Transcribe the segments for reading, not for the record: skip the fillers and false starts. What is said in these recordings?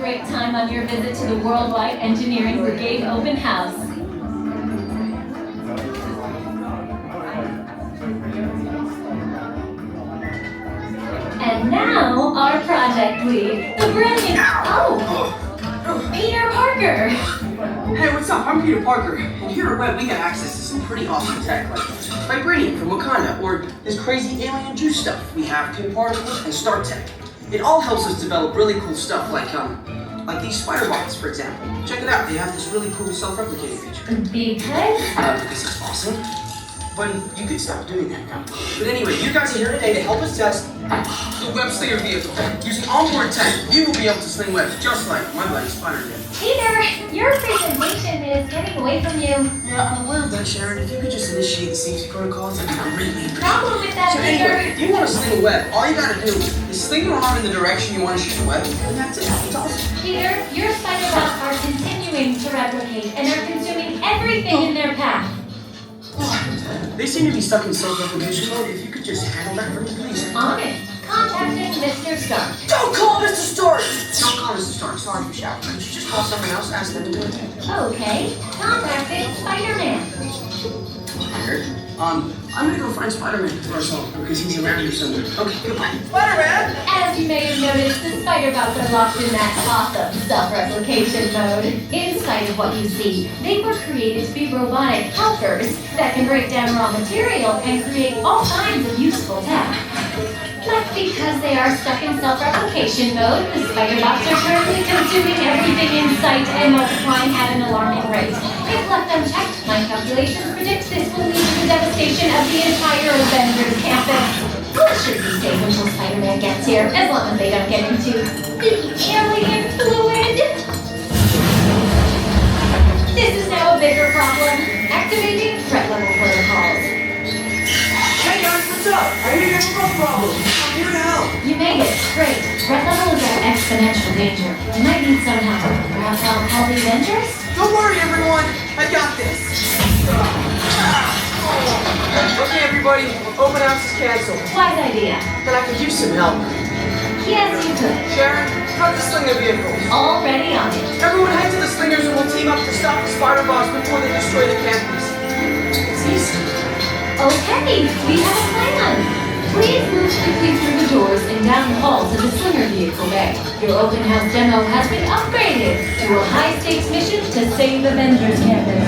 great time on your visit to the Worldwide Engineering Brigade Open House. And now, our project lead, the brilliant... Peter Parker! Hey, what's up? I'm Peter Parker, and here at WEB we got access to some pretty awesome tech, like vibranium from Wakanda, or this crazy alien juice stuff. We have pin particles and star tech. It all helps us develop really cool stuff, like these spider bots, for example. Check it out. They have this really cool self-replicating feature. Because it's awesome. Buddy, you can stop doing that now. But anyway, you guys are here today to help us test the WEB Slinger vehicle. Using onboard tech, you will be able to sling webs just like my buddy Spider-Man. Peter, your presentation is getting away from you. Yeah, I'm aware of that, Sharon. If you could just initiate the safety protocols, I'd be really appreciative. Problem with that, So Peter. anyway, if you want to sling a web, all you gotta do is sling your arm in the direction you want to shoot the web, and that's it. It's awesome. Peter, your spider bots are continuing to replicate and are consuming everything in their path. They seem to be stuck in self-replication mode. If you could just handle that for me, please. On it. Contacting Mr. Stark. Don't call Mr. Stark! Don't call Mr. Stark. Sorry for shouting. Could you just call someone else, ask them to do it? Okay. Contacting Spider-Man. Weird. I'm gonna go find Spider-Man for us all, because he's around here somewhere. Okay, goodbye. Spider-Man! As you may have noticed, the spider bots are locked in that awesome self-replication mode. In spite of what you see, they were created to be robotic helpers that can break down raw material and create all kinds of useful tech. But because they are stuck in self-replication mode, the spider bots are currently consuming everything in sight and multiplying at an alarming rate. If left unchecked, my calculations predict this will lead to the devastation of the entire Avengers Campus. Well, it should be safe until Spider-Man gets here, as long as they don't get into the alien fluid. This is now a bigger problem. Activating threat level protocols. Hey guys, what's up? I hear you have a bug problem. I'm here to help. You made it. Great. Threat level is at exponential danger. You might need some help. Perhaps I'll call the Avengers? Don't worry, everyone. I got this. Okay, everybody. Open house is canceled. Wise idea. But I could use some help. Yes, you could. Sharon, cut the Slinger vehicles. Already on it. Everyone head to the Slingers and we'll team up to stop the spider bots before they destroy the campus. It's easy. Okay, we have a plan. Please move quickly through the doors and down the hall to the Slinger vehicle bay. Your open house demo has been upgraded to a high-stakes mission to save Avengers Campus.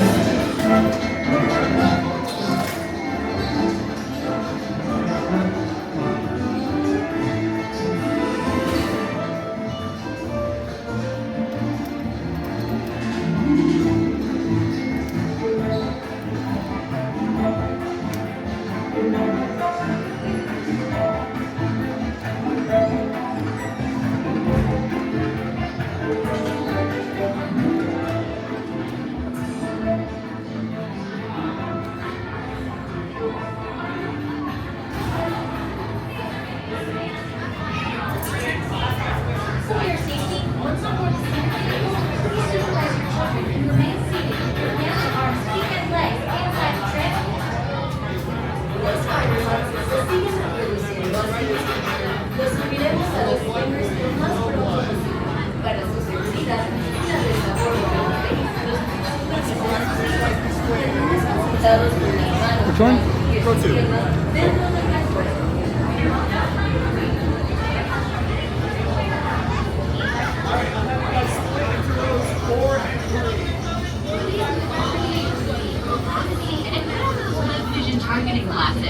Which one? Go to. Vision targeting glasses.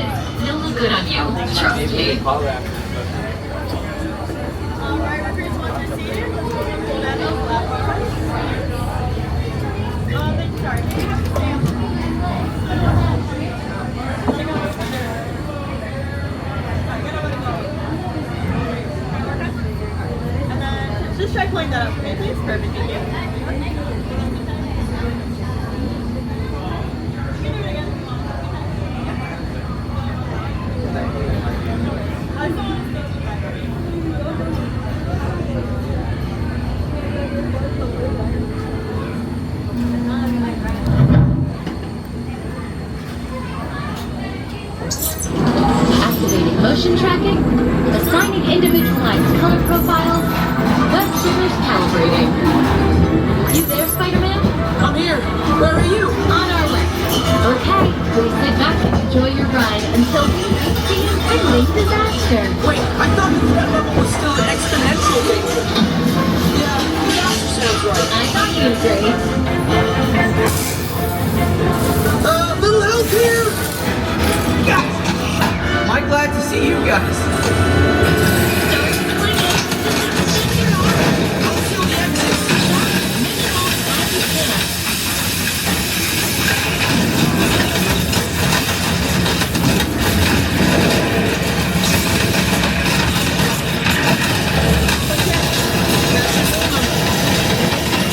They'll look good on you. Trust me. Just try pulling that up for me, please. Perfect, thank you. Activating motion tracking, assigning individualized color profiles, web servers calibrating. Where are you? On our way. Okay, please sit back and enjoy your ride until we meet the impending disaster. Wait, I thought the threat level was still an exponential danger. Yeah, disaster sounds right. I thought you'd agree. Little help here! Am I glad to see you guys? Start swinging. I'll seal the exit.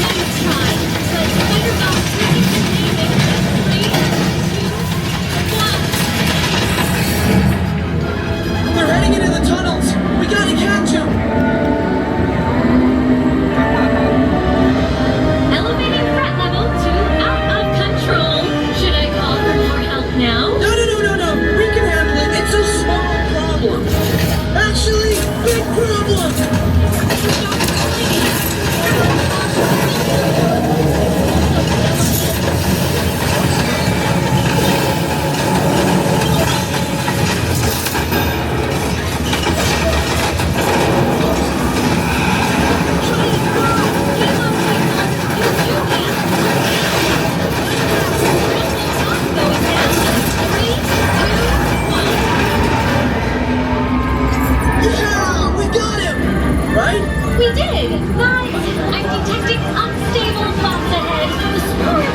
Nice try, but better not really believe it. 3, 2, 1. They're heading into the tunnels. We gotta catch them. Elevating threat level to out of control. Should I call for more help now? No. We can handle it. It's a small problem. Actually, big problem. Yeah, we got him. Right? We did, but I'm detecting unstable thoughts ahead. The sport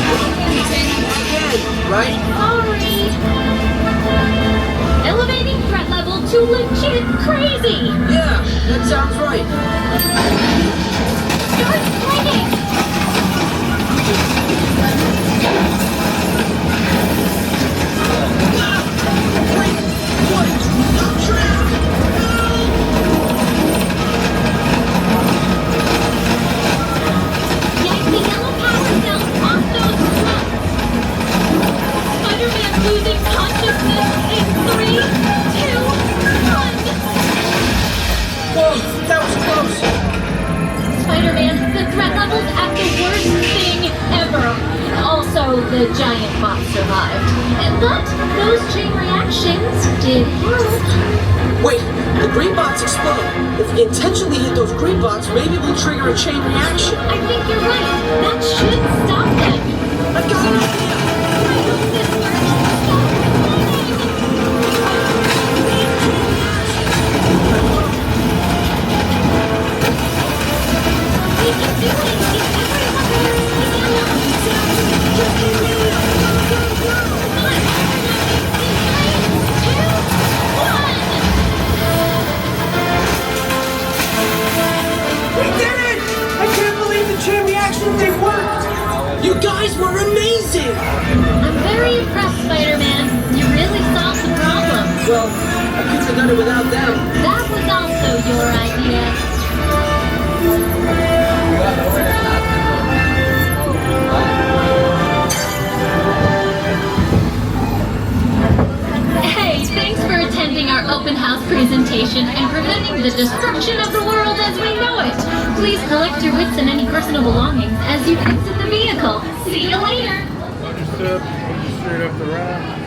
Again, right? Sorry. Elevating threat level to legit crazy. Yeah, that sounds right. Start swinging. Wait, what? I'm trapped. Yank the yellow power cells off those trucks. Spider-Man losing consciousness in 3, 2, 1. Whoa, that was close. Spider-Man, the threat level's at the worst thing ever. Also, the giant bot survived. But those chain reactions did help. Wait, the green bots explode. If we intentionally hit those green bots, maybe we'll trigger a chain reaction. I think you're right. That should stop them. I've got an idea. I hope this works. Stop we can do it. If everyone works together. Just keep moving. Go. Come on. 3, 2, 1. We did it! I can't believe the chain reactions, they worked! You guys were amazing! I'm very impressed, Spider-Man. You really solved the problem. Well, I couldn't have done it without them. That was also your idea. Hey, thanks for attending our open house presentation and preventing the destruction of the world as we know it. Please collect your wits and any personal belongings as you exit the vehicle. See you later. Understood. Straight up the ramp.